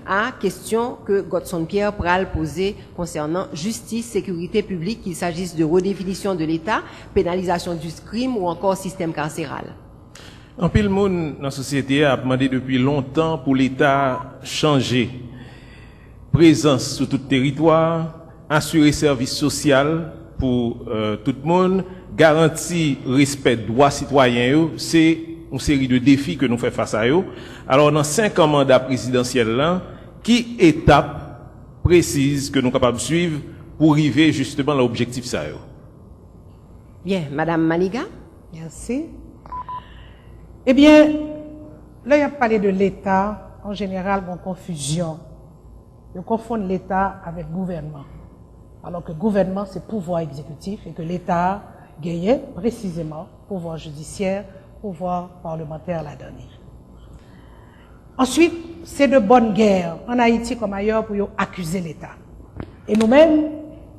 à question que Godson Pierre pral poser concernant justice, sécurité publique, qu'il s'agisse de redéfinition de l'État, pénalisation du crime ou encore système carcéral. En pile monde dans la société a demandé depuis longtemps pour l'État changer. Présence sur tout territoire, assurer service social pour tout le monde, garantir respect des droits citoyens, c'est une série de défis que nous faisons face à eux. Alors, dans 5 ans mandat présidentiel là, qui étape précise que nous sommes capables de suivre pour arriver justement à l'objectif ça? Bien, Madame Maniga. Merci. Eh bien, là, il y a parlé de l'État, en général, en confusion. On confond l'État avec gouvernement. Alors que gouvernement, c'est pouvoir exécutif et que l'État gagne précisément pouvoir judiciaire, pouvoir parlementaire la dernière. Ensuite, c'est de bonne guerre, en Haïti comme ailleurs, pour accuser l'État. Et nous-mêmes,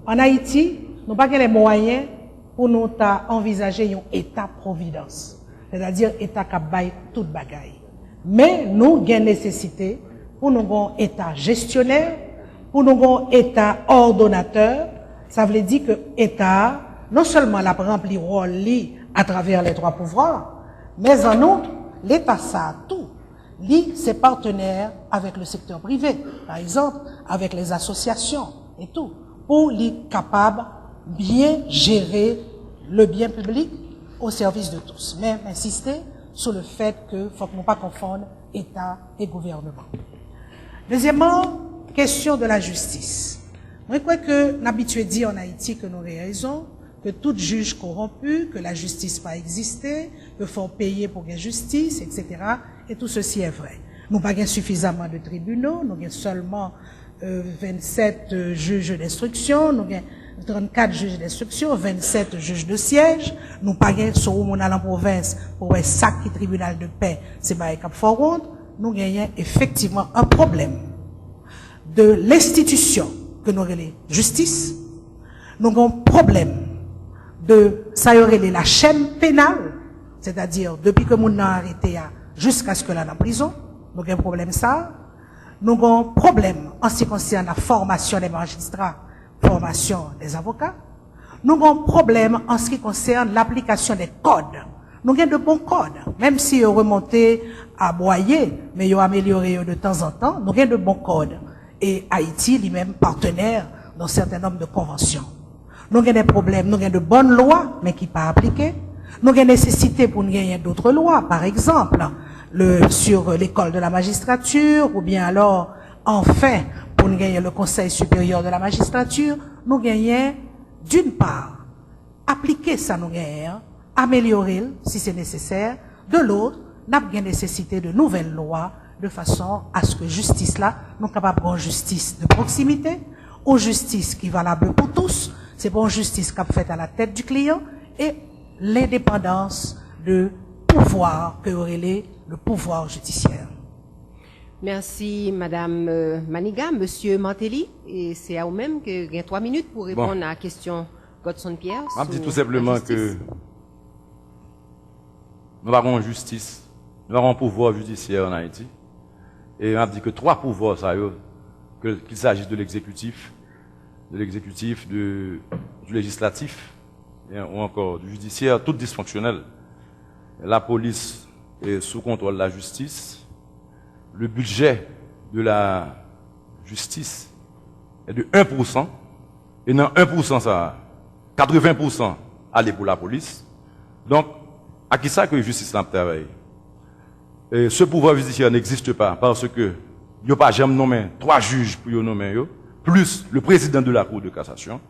en Haïti, nous n'avons pas les moyens pour nous envisager un État-providence. C'est-à-dire État qui baille toute bagaille. Mais nous avons nécessité pour nous avoir un État gestionnaire, pour nous avoir un État ordonnateur. Ça veut dire que l'État, non seulement la rempli rôle à travers les 3 pouvoirs, mais en outre, l'État ça a tout. Lit ses partenaires avec le secteur privé, par exemple, avec les associations et tout, pour les capable bien gérer le bien public au service de tous. Mais insister sur le fait que faut que nous pas confondre État et gouvernement. Deuxièmement, question de la justice. Moi, je crois que l'habitué dit en Haïti que nous avons raison, que tout juge corrompu, que la justice pas existé, que faut payer pour la justice, etc. Et tout ceci est vrai. Nous n'avons pas suffisamment de tribunaux, nous avons seulement 27 juges d'instruction, nous avons 34 juges d'instruction, 27 juges de siège, nous pas sur où on a en province pour un sac qui tribunal de paix, c'est pas cap fort. Nous gagnons effectivement un problème de l'institution que nous avons justice. Nous avons un problème de ça y aurait la chaîne pénale, c'est-à-dire depuis que nous avons arrêté jusqu'à ce que là dans la prison, nous avons un problème ça. Nous avons un problème en ce qui concerne la formation des magistrats, formation des avocats. Nous avons un problème en ce qui concerne l'application des codes. Nous avons de bons codes, même si ils ont remonté à Boyer, mais ils ont amélioré de temps en temps. Nous avons de bons codes. Et Haïti, lui-même, partenaire dans un certain nombre de conventions. Nous avons des problèmes, nous avons de bonnes lois, mais qui ne sont pas appliquées. Nous avons nécessité pour nous gagner d'autres lois, par exemple, sur l'école de la magistrature, ou bien alors, enfin, pour nous gagner le Conseil supérieur de la magistrature, nous gagnons, d'une part, appliquer ça nous gagnons, améliorer si c'est nécessaire, de l'autre, nous avons nécessité de nouvelles lois, de façon à ce que justice là, nous sommes capables de justice de proximité, ou justice qui est valable pour tous, c'est pas une justice qui est faite à la tête du client, et l'indépendance de pouvoir que aurait le pouvoir judiciaire. Merci, Madame Maniga. Monsieur Mantelli, et c'est à vous-même que il y a 3 minutes pour répondre à la question Godson Pierre. Je dis tout simplement que nous avons justice, nous avons un pouvoir judiciaire en Haïti, et on dit que 3 pouvoirs, ça qu'il s'agisse de l'exécutif, du législatif, ou encore du judiciaire, tout dysfonctionnel. La police est sous contrôle de la justice. Le budget de la justice est de 1%. Et dans 1%, ça, 80% allait pour la police. Donc, à qui ça que la justice n'a pas travaillé? Et ce pouvoir judiciaire n'existe pas parce que il n'y a pas jamais nommé 3 juges pour nommer, plus le président de la Cour de cassation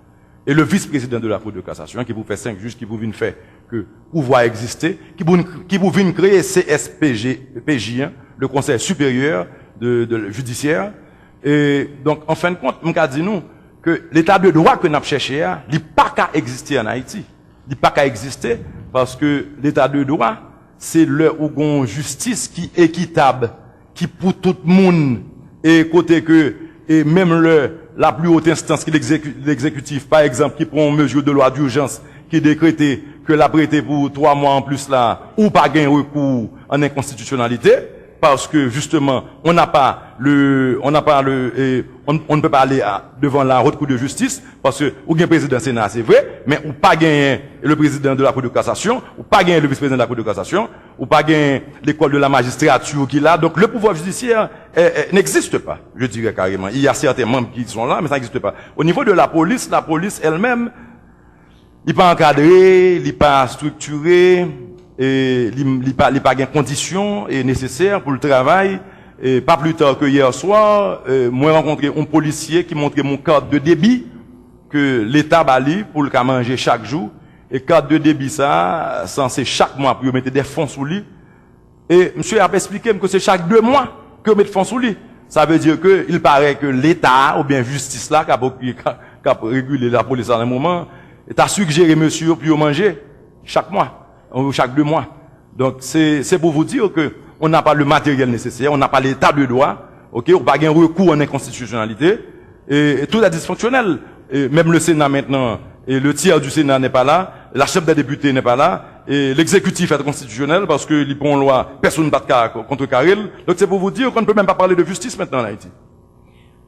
et le vice-président de la Cour de cassation, qui vous fait 5 juges, qui vous viennent faire que pouvoir exister, qui vous viennent créer PJ, le Conseil supérieur de judiciaire. Et donc, en fin de compte, on a dit nous que l'état de droit que nous avons cherché, il n'a pas qu'à exister en Haïti. Il n'a pas qu'à exister parce que l'état de droit, c'est le où une justice qui est équitable, qui pour tout le monde, et côté que, et même la plus haute instance qui l'exécutif, par exemple, qui prend une mesure de loi d'urgence, qui décrète que la prêté pour 3 mois en plus là, ou pas gain recours en inconstitutionnalité, parce que justement, on ne peut pas aller devant la haute cour de justice, parce que, ou bien président du Sénat, c'est vrai, mais ou pas gagner le président de la cour de cassation, ou pas gagner le vice-président de la cour de cassation, ou pas gagner l'école de la magistrature qui est là. Donc, le pouvoir judiciaire n'existe pas, je dirais carrément. Il y a certains membres qui sont là, mais ça n'existe pas. Au niveau de la police elle-même, il n'est pas encadré, il n'est pas structuré, et il pas gain conditions nécessaires pour le travail. Et pas plus tard que hier soir, moi j'ai rencontré un policier qui montrait mon carte de débit que l'État bali pour le cas manger chaque jour. Et carte de débit ça, censé chaque mois pour mettre des fonds sous lui. Et monsieur a expliqué que c'est chaque 2 mois que mettre fonds sous lui. Ça veut dire que il paraît que l'État ou bien justice là qui a régulé la police à un moment, a suggéré monsieur pour manger chaque mois. Ou chaque 2 mois. Donc, c'est pour vous dire que on n'a pas le matériel nécessaire, on n'a pas l'état de droit, ok, on n'a pas un recours en inconstitutionnalité, et tout est dysfonctionnel. Et même le Sénat maintenant, et le tiers du Sénat n'est pas là, la chef des députés n'est pas là, et l'exécutif est constitutionnel parce que les bons lois, personne ne bat contre Karel. Donc, c'est pour vous dire qu'on ne peut même pas parler de justice maintenant en Haïti.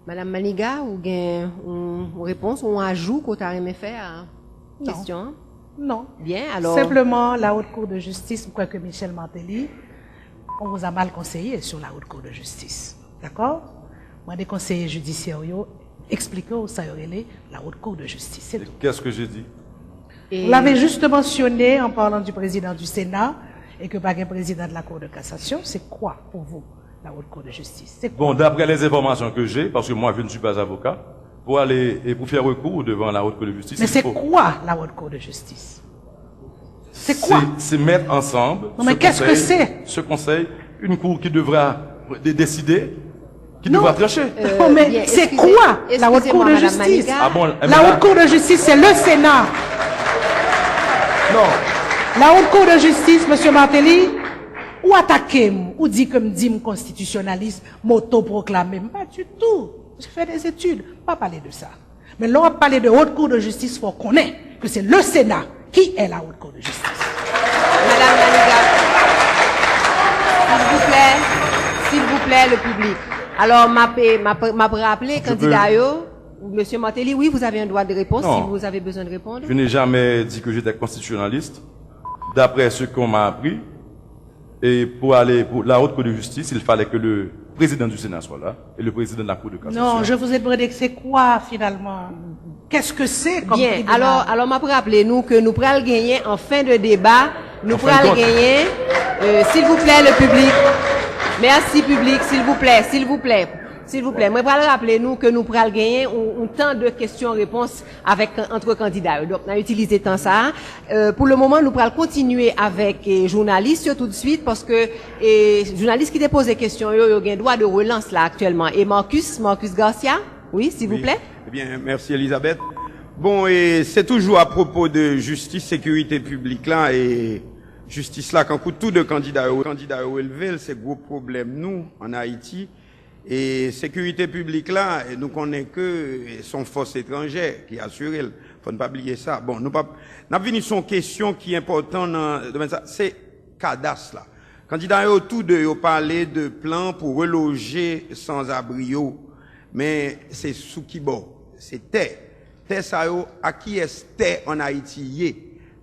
Madame Maniga, ou bien une réponse ou un ajout qu'on t'a aimé faire à la question? Non. Bien, alors. Simplement, la Haute Cour de justice, je crois que Michel Martelly, on vous a mal conseillé sur la Haute Cour de justice. D'accord? Moi, des conseillers judiciaires, expliquez où ça y aurait la Haute Cour de justice. C'est tout. Qu'est-ce que j'ai dit? Vous l'avez juste mentionné en parlant du président du Sénat et que pas un président de la Cour de cassation. C'est quoi pour vous, la Haute Cour de justice? C'est quoi? Bon, d'après les informations que j'ai, parce que moi, je ne suis pas avocat, pour aller et pour faire recours devant la Haute Cour de justice. Mais c'est quoi la Haute Cour de justice? C'est quoi? C'est mettre ensemble. Non, mais qu'est-ce que c'est? Ce conseil, une cour qui devra décider, qui devra trancher. Non, mais c'est quoi la Haute Cour de justice? Ah bon, la Haute Cour de justice, c'est le Sénat. Non. La Haute Cour de justice, monsieur Martelly, ou attaquer, ou dit que me dit constitutionnaliste, m'auto-proclamer, pas du tout. J'ai fait des études, pas parler de ça. Mais là, on va parler de Haute Cour de justice, il faut connaître que c'est le Sénat qui est la Haute Cour de justice. Madame Maniga, s'il vous plaît, le public. Alors, m'a rappelé, candidat, monsieur Martelly, oui, vous avez un droit de réponse Non. si vous avez besoin de répondre. Je n'ai jamais dit que j'étais constitutionnaliste. D'après ce qu'on m'a appris, et pour aller pour la Haute Cour de justice, il fallait que le président du Sénat soit là et le président de la Cour de cassation. Non, je vous ai demandé que c'est quoi finalement? Qu'est-ce que c'est comme Bien, tribunal? alors m'a rappelé nous que nous pourrons gagner en fin de débat, nous pourrons gagner, s'il vous plaît, le public. Merci public, s'il vous plaît. S'il vous plaît, moi, je vais rappeler nous que nous pourrons gagner un temps de questions-réponses avec entre candidats. Donc, on a utilisé tant ça. Pour le moment, nous pourrons continuer avec journalistes tout de suite parce que journalistes qui déposent des questions, ils ont un droit de relance là actuellement. Et Marcus Garcia, oui, s'il vous plaît. Eh bien, merci Elisabeth. Bon, et c'est toujours à propos de justice, sécurité publique là et justice là, quand tout de candidats élevé, c'est gros problème nous en Haïti. Et sécurité publique là, nous connaissons que son force étrangère qui assure, faut ne pas oublier ça. Bon, nous venons sur une question qui est importante dans le domaine ça, c'est cadastre là. Candidat autour de parler de plan pour reloger sans abri, mais c'est sous qui bon, c'est terre. Terre ça à qui est terre en Haïti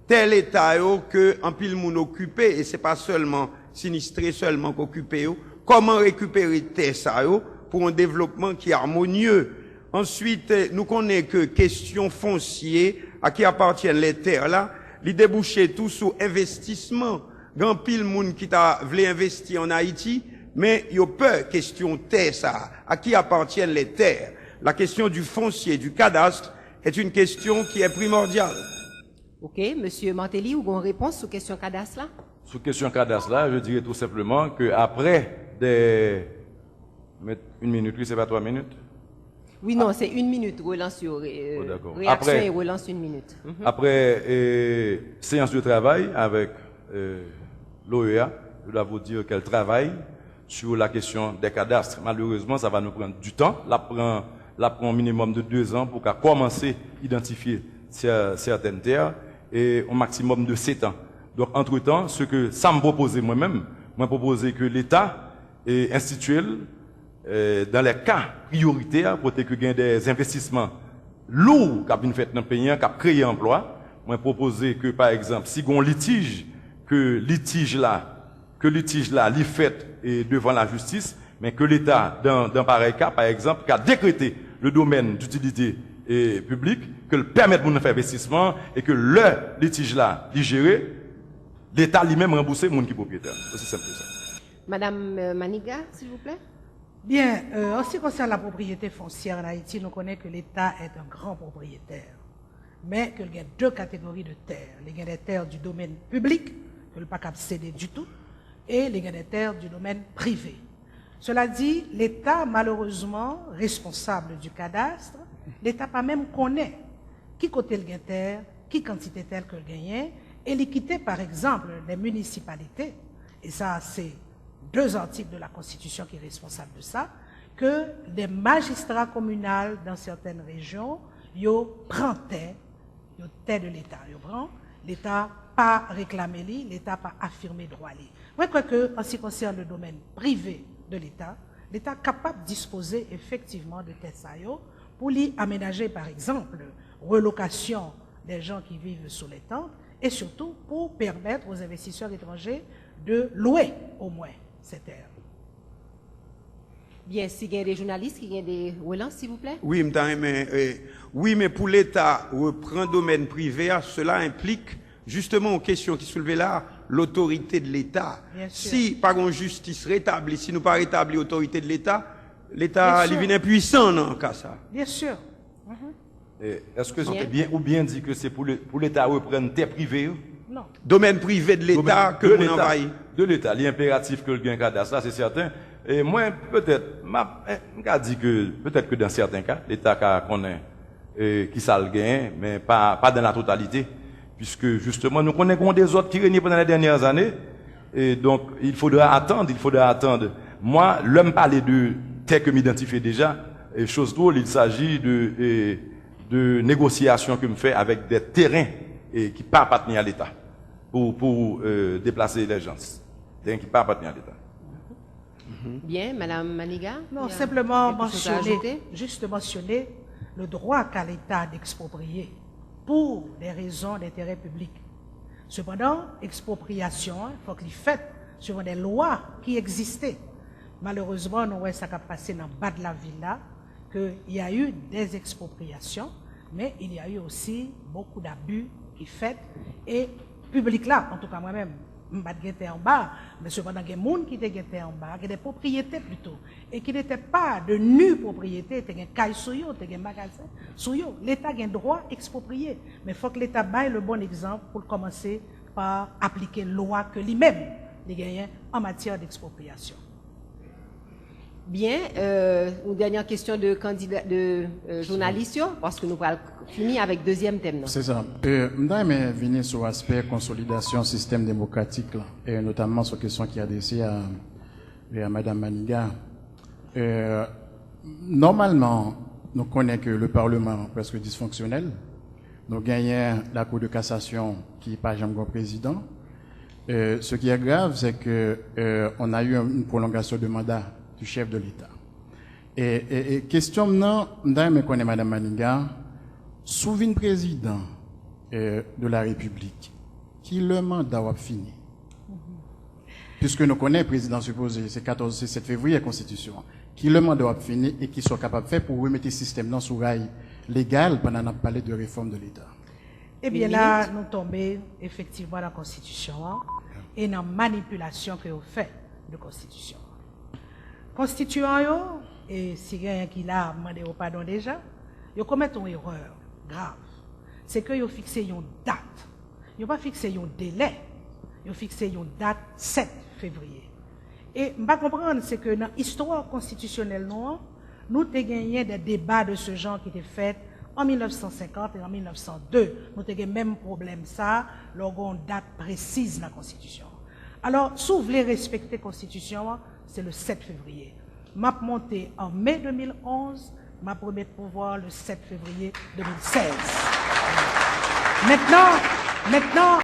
tel état que en pile moun occupé et c'est pas seulement sinistré seulement qu'occupé. Comment récupérer terre ça pour un développement qui est harmonieux. Ensuite, nous connaissons que question foncière à qui appartiennent les terres là, les déboucher tout sous investissement. Grand pile moun qui t'a voulu investir en Haïti, mais il y a peur question terre ça, à qui appartiennent les terres. La question du foncier, du cadastre est une question qui est primordiale. OK, monsieur Martelly, vous avez une réponse sur question cadastre là? Sur question cadastre là, je dirais tout simplement que après des 1 minute, oui, c'est pas 3 minutes. Oui, non, c'est 1 minute, relance sur réaction après, et relance 1 minute. Après séance de travail avec l'OEA, je dois vous dire qu'elle travaille sur la question des cadastres. Malheureusement, ça va nous prendre du temps. La prend un minimum de 2 ans pour qu'à commencer à identifier certaines terres et au maximum de 7 ans. Donc, entre-temps, ce que ça me proposait moi-même, moi proposé que l'État et instituer dans les cas prioritaires pour que y ait des investissements lourds qui ont fait dans le pays, qui ont créé emploi. Moi, proposer que, par exemple, si on litige, que litige là, l'y fait devant la justice, mais que l'État, dans pareil cas, par exemple, qui a décrété le domaine d'utilité publique, que le permette de faire investissement et que le litige là, d'y gérer, l'État lui-même rembourser le monde qui est propriétaire. C'est aussi simple que ça. Madame Maniga, s'il vous plaît. Bien, en ce qui concerne la propriété foncière en Haïti, nous connaissons que l'État est un grand propriétaire, mais qu'il y a deux catégories de terres. Il y a des terres du domaine public, que le pas capable céder du tout, et il y a des terres du domaine privé. Cela dit, l'État, malheureusement, responsable du cadastre, l'État pas même connaît qui côté le terre, qui quantité terre que le gagne, et l'équité, par exemple, des municipalités, et ça, c'est 2 articles de la Constitution qui est responsable de ça, que des magistrats communaux dans certaines régions, yo prennent terre de l'État. L'État pas réclamé, l'État pas affirmé droit. Moi, je crois que, en ce qui concerne le domaine privé de l'État, l'État est capable de disposer effectivement de terres pour lui aménager, par exemple, relocation des gens qui vivent sous les tentes, et surtout pour permettre aux investisseurs étrangers de louer au moins ces terres. Bien, s'il y a des journalistes qui ont des relances, s'il vous plaît. Oui, mais pour l'État reprendre le domaine privé, cela implique justement aux questions qui soulevées là, l'autorité de l'État. Si par une justice rétablie, si nous pas rétabli l'autorité de l'État, l'État est impuissant dans le cas ça. Bien sûr. Est-ce que c'est bien ou bien dit que c'est pour l'État reprendre terre privée? Non. Domaine privé de l'État que l'on envahit. De l'État, l'impératif que le gain cadastre, ça c'est certain. Et moi, peut-être, je dis que peut-être que dans certains cas, l'État connaît qui ça le gain, mais pas dans la totalité. Puisque justement, nous connaissons des autres qui régnaient pendant les dernières années. Et donc, il faudra attendre. Moi, l'homme parlait de terre que m'identifie déjà. Et chose drôle, il s'agit de négociations que me fait avec des terrains qui ne pas appartenir à l'État pour déplacer les gens. Terrains qui ne pas appartenir à l'État. Bien, Madame Maniga. Non, simplement mentionner le droit qu'a l'État d'exproprier pour des raisons d'intérêt public. Cependant, expropriation, il faut qu'il soit fait sur des lois qui existaient. Malheureusement, nous voyons ça qui a passé dans le bas de la ville là, qu'il y a eu des expropriations, mais il y a eu aussi beaucoup d'abus qui fait et public là, en tout cas moi-même, je ne suis pas en bas, mais cependant, il y a des gens qui étaient en bas, il y a des propriétés plutôt, et qui n'étaient pas de nues propriétés, il y a des cailles sous eux, il y a des magasins sous eux. L'État a un droit exproprié, mais il faut que l'État baille le bon exemple pour commencer par appliquer la loi que lui-même gagne en matière d'expropriation. Bien, une dernière question de candidat, de journaliste, parce que nous allons finir avec deuxième thème. C'est ça. Je vais venir sur l'aspect consolidation système démocratique, là, et notamment sur la question qui a adressée à Mme Maniga. Normalement, nous connaissons que le Parlement est presque dysfonctionnel. Nous gagnons la Cour de cassation qui n'est pas jamais président. Ce qui est grave, c'est qu'on a eu une prolongation de mandat du chef de l'État. Et question maintenant, je connais Mme Maniga, souverain président de la République, qui le mandat a fini. Puisque nous connaissons le président supposé, c'est 7 février la Constitution, qui le mandat a fini et qui soit capable de faire pour remettre le système dans sous rail légal pendant qu'on parlé de réforme de l'État. Eh bien là, nous tombons effectivement dans la Constitution et dans la manipulation que vous faites de la Constitution. Constituant, et si quelqu'un qui l'a demandé au pardon déjà, ils commettent une erreur grave. C'est que ils ont fixé une date. Ils n'ont pas fixé un délai. Ils ont fixé une date 7 février. Et je ne comprends pas, c'est que dans l'histoire constitutionnelle, nous avons gagné des débats de ce genre qui étaient faits en 1950 et en 1902. Nous avons le même problème, ça, lorsqu'on une date précise dans la Constitution. Alors, si vous voulez respecter la Constitution, c'est le 7 février. M'a monté en mai 2011, m'a promis de pouvoir le 7 février 2016. Maintenant,